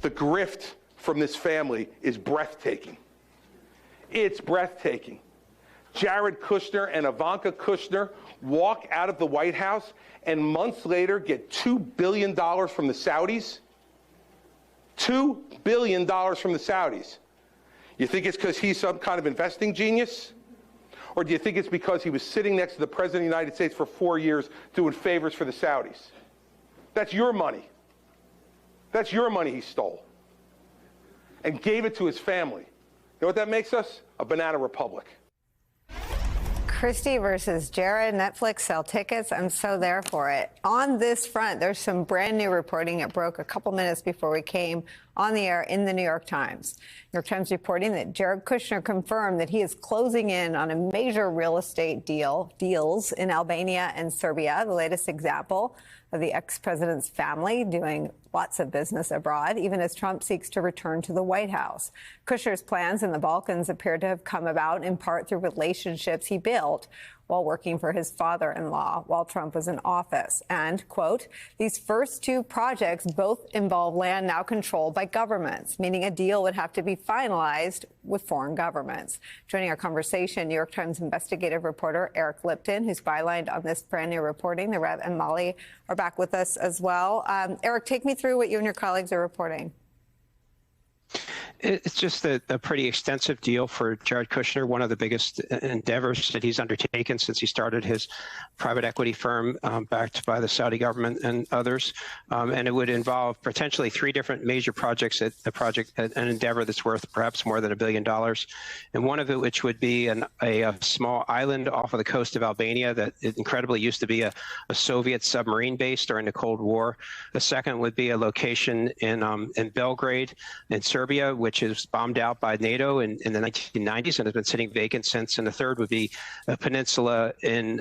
The grift from this family is breathtaking. It's breathtaking. Jared Kushner and Ivanka Kushner walk out of the White House and months later get $2 billion from the Saudis. $2 billion from the Saudis. You think it's because he's some kind of investing genius? Or do you think it's because he was sitting next to the President of the United States for 4 years doing favors for the Saudis? That's your money. That's your money he stole and gave it to his family. You know what that makes us? A banana republic. Christie versus Jared, Netflix sell tickets. I'm so there for it. On this front, there's some brand new reporting that broke a couple minutes before we came on the air in the New York Times. New York Times reporting that Jared Kushner confirmed that he is closing in on a major real estate deals in Albania and Serbia, the latest example of the ex-president's family doing lots of business abroad, even as Trump seeks to return to the White House. Kushner's plans in the Balkans appear to have come about in part through relationships he built while working for his father-in-law while Trump was in office. And, quote, these first two projects both involve land now controlled by governments, meaning a deal would have to be finalized with foreign governments. Joining our conversation, New York Times investigative reporter Eric Lipton, who's bylined on this brand new reporting. The Rev and Molly are back with us as well. Eric, take me through what you and your colleagues are reporting. It's just a pretty extensive deal for Jared Kushner, one of the biggest endeavors that he's undertaken since he started his private equity firm backed by the Saudi government and others. And it would involve potentially 3 different major projects, an endeavor that's worth perhaps more than $1 billion. And one of it, which would be a small island off of the coast of Albania that incredibly used to be a Soviet submarine base during the Cold War. The second would be a location in Belgrade in Serbia, which is bombed out by NATO in the 1990s and has been sitting vacant since. And the third would be a peninsula and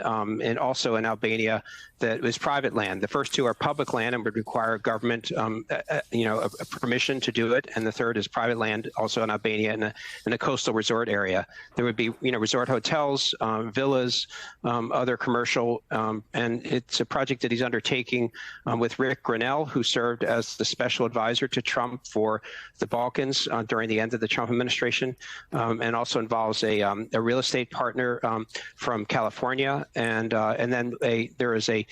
also in Albania that was private land. The first two are public land and would require government, a permission to do it. And the third is private land, also in Albania in a coastal resort area. There would be, resort hotels, villas, other commercial, and it's a project that he's undertaking with Rick Grenell, who served as the special advisor to Trump for the Balkans during the end of the Trump administration, and also involves a real estate partner from California, and then there is a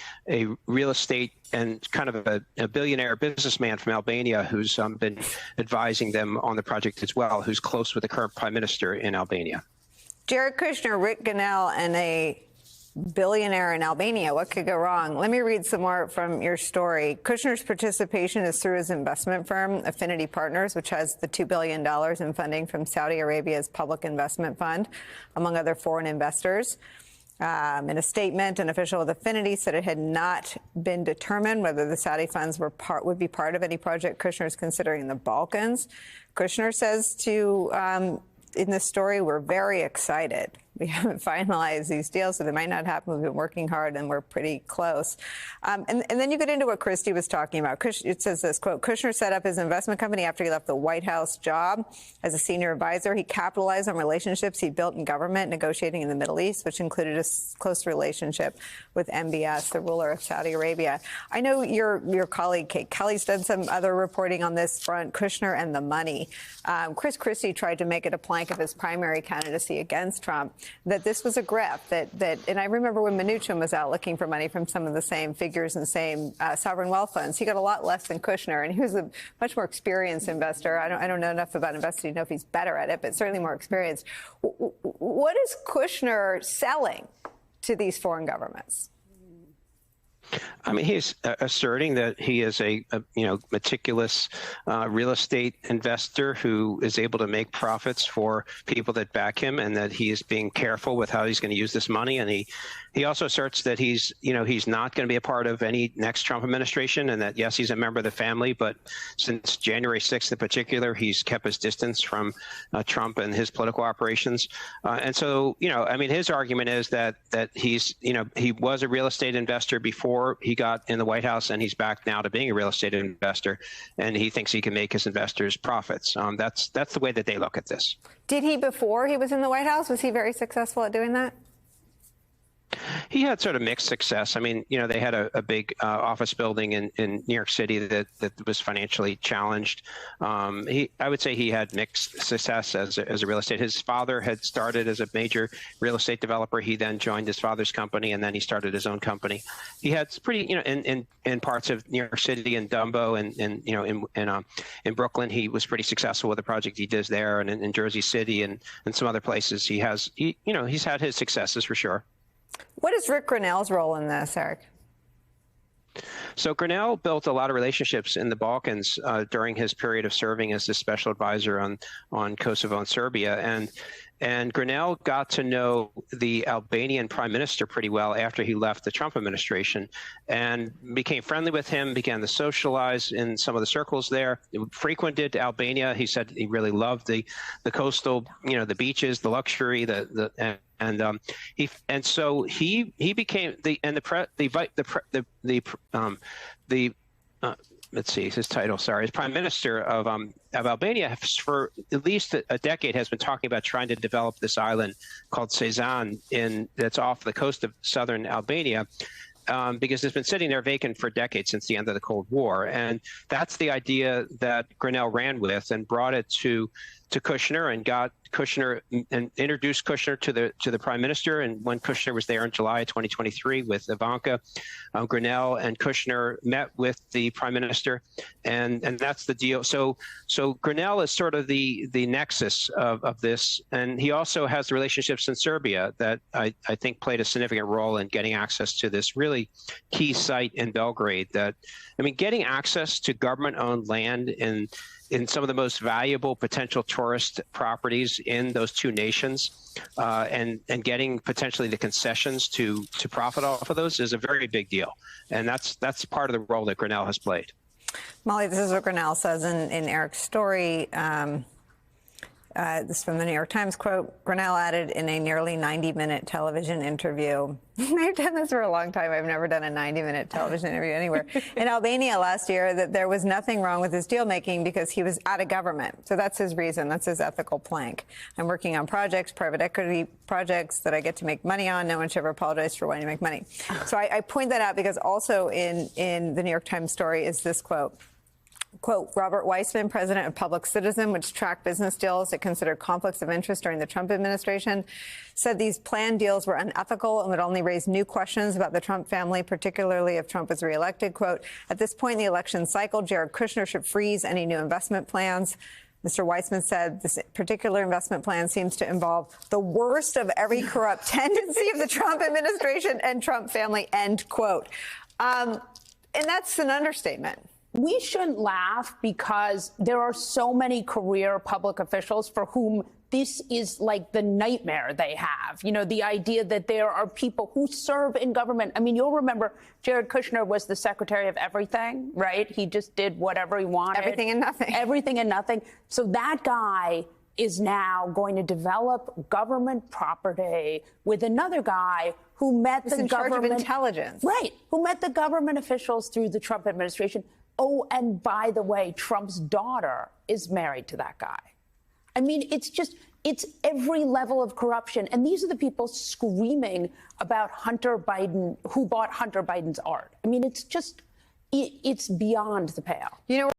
real estate and kind of a billionaire businessman from Albania who's been advising them on the project as well, who's close with the current prime minister in Albania. Jared Kushner, Rick Grenell, and a billionaire in Albania. What could go wrong? Let me read some more from your story. Kushner's participation is through his investment firm, Affinity Partners, which has the $2 billion in funding from Saudi Arabia's public investment fund, among other foreign investors. In a statement, an official with Affinity said it had not been determined whether the Saudi funds would be part of any project Kushner is considering in the Balkans. Kushner says in this story, we're very excited. We haven't finalized these deals, so they might not happen. We've been working hard, and we're pretty close. And then you get into what Christie was talking about. It says this, quote, Kushner set up his investment company after he left the White House job as a senior advisor. He capitalized on relationships he built in government, negotiating in the Middle East, which included a close relationship with MBS, the ruler of Saudi Arabia. I know your colleague, Kate Kelly's done some other reporting on this front, Kushner and the money. Chris Christie tried to make it a plank of his primary candidacy against Trump that this was a grift, and I remember when Mnuchin was out looking for money from some of the same figures and same sovereign wealth funds, he got a lot less than Kushner, and he was a much more experienced investor. I don't know enough about investing to know if he's better at it, but certainly more experienced. What is Kushner selling to these foreign governments? I mean, he's asserting that he is a meticulous real estate investor who is able to make profits for people that back him, and that he is being careful with how he's going to use this money. And he also asserts that he's not going to be a part of any next Trump administration, and that, yes, he's a member of the family, but since January 6th in particular, he's kept his distance from Trump and his political operations. And so, his argument is that he was a real estate investor before he got in the White House, and he's back now to being a real estate investor, and he thinks he can make his investors profits. That's the way that they look at this. Did he before he was in the White House? Was he very successful at doing that? He had sort of mixed success. I mean, they had a big office building in New York City that was financially challenged. I would say he had mixed success as a real estate. His father had started as a major real estate developer. He then joined his father's company, and then he started his own company. He had pretty, in parts of New York City and Dumbo and in Brooklyn, he was pretty successful with the project he does there, and in Jersey City and some other places. He's had his successes for sure. What is Rick Grinnell's role in this, Eric? So Grinnell built a lot of relationships in the Balkans during his period of serving as the special advisor on Kosovo and Serbia. And Grinnell got to know the Albanian prime minister pretty well after he left the Trump administration and became friendly with him, began to socialize in some of the circles there, frequented Albania. He said he really loved the coastal, the beaches, the luxury, so he became let's see, his title, as Prime Minister of Albania for at least a decade has been talking about trying to develop this island called Sezan that's off the coast of southern Albania. Because it's been sitting there vacant for decades since the end of the Cold War. And that's the idea that Grinnell ran with and brought it to Kushner and got Kushner and introduced Kushner to the prime minister. And when Kushner was there in July 2023 with Ivanka, Grinnell and Kushner met with the prime minister, and that's the deal. So Grinnell is sort of the nexus of this, and he also has relationships in Serbia that I think played a significant role in getting access to this really key site in Belgrade. Getting access to government-owned land in some of the most valuable potential tourist properties in those two nations, and getting potentially the concessions to profit off of those is a very big deal. And that's part of the role that Grinnell has played. Molly, this is what Grinnell says in Eric's story. This is from the New York Times, quote, Grinnell added in a nearly 90-minute television interview. They've done this for a long time. I've never done a 90-minute television interview anywhere. In Albania last year, that there was nothing wrong with his deal making because he was out of government. So that's his reason. That's his ethical plank. I'm working on projects, private equity projects that I get to make money on. No one should ever apologize for wanting to make money. So I point that out because also in the New York Times story is this quote. Quote, Robert Weissman, president of Public Citizen, which tracked business deals that considered conflicts of interest during the Trump administration, said these planned deals were unethical and would only raise new questions about the Trump family, particularly if Trump was reelected. Quote, at this point in the election cycle, Jared Kushner should freeze any new investment plans. Mr. Weissman said this particular investment plan seems to involve the worst of every corrupt tendency of the Trump administration and Trump family, end quote. And that's an understatement. We shouldn't laugh because there are so many career public officials for whom this is like the nightmare they have. The idea that there are people who serve in government. You'll remember Jared Kushner was the secretary of everything, right? He just did whatever he wanted. Everything and nothing. Everything and nothing. So that guy is now going to develop government property with another guy who met the government. Charge of intelligence. Right. Who met the government officials through the Trump administration. Oh, and by the way, Trump's daughter is married to that guy. It's every level of corruption. And these are the people screaming about Hunter Biden, who bought Hunter Biden's art. It's beyond the pale.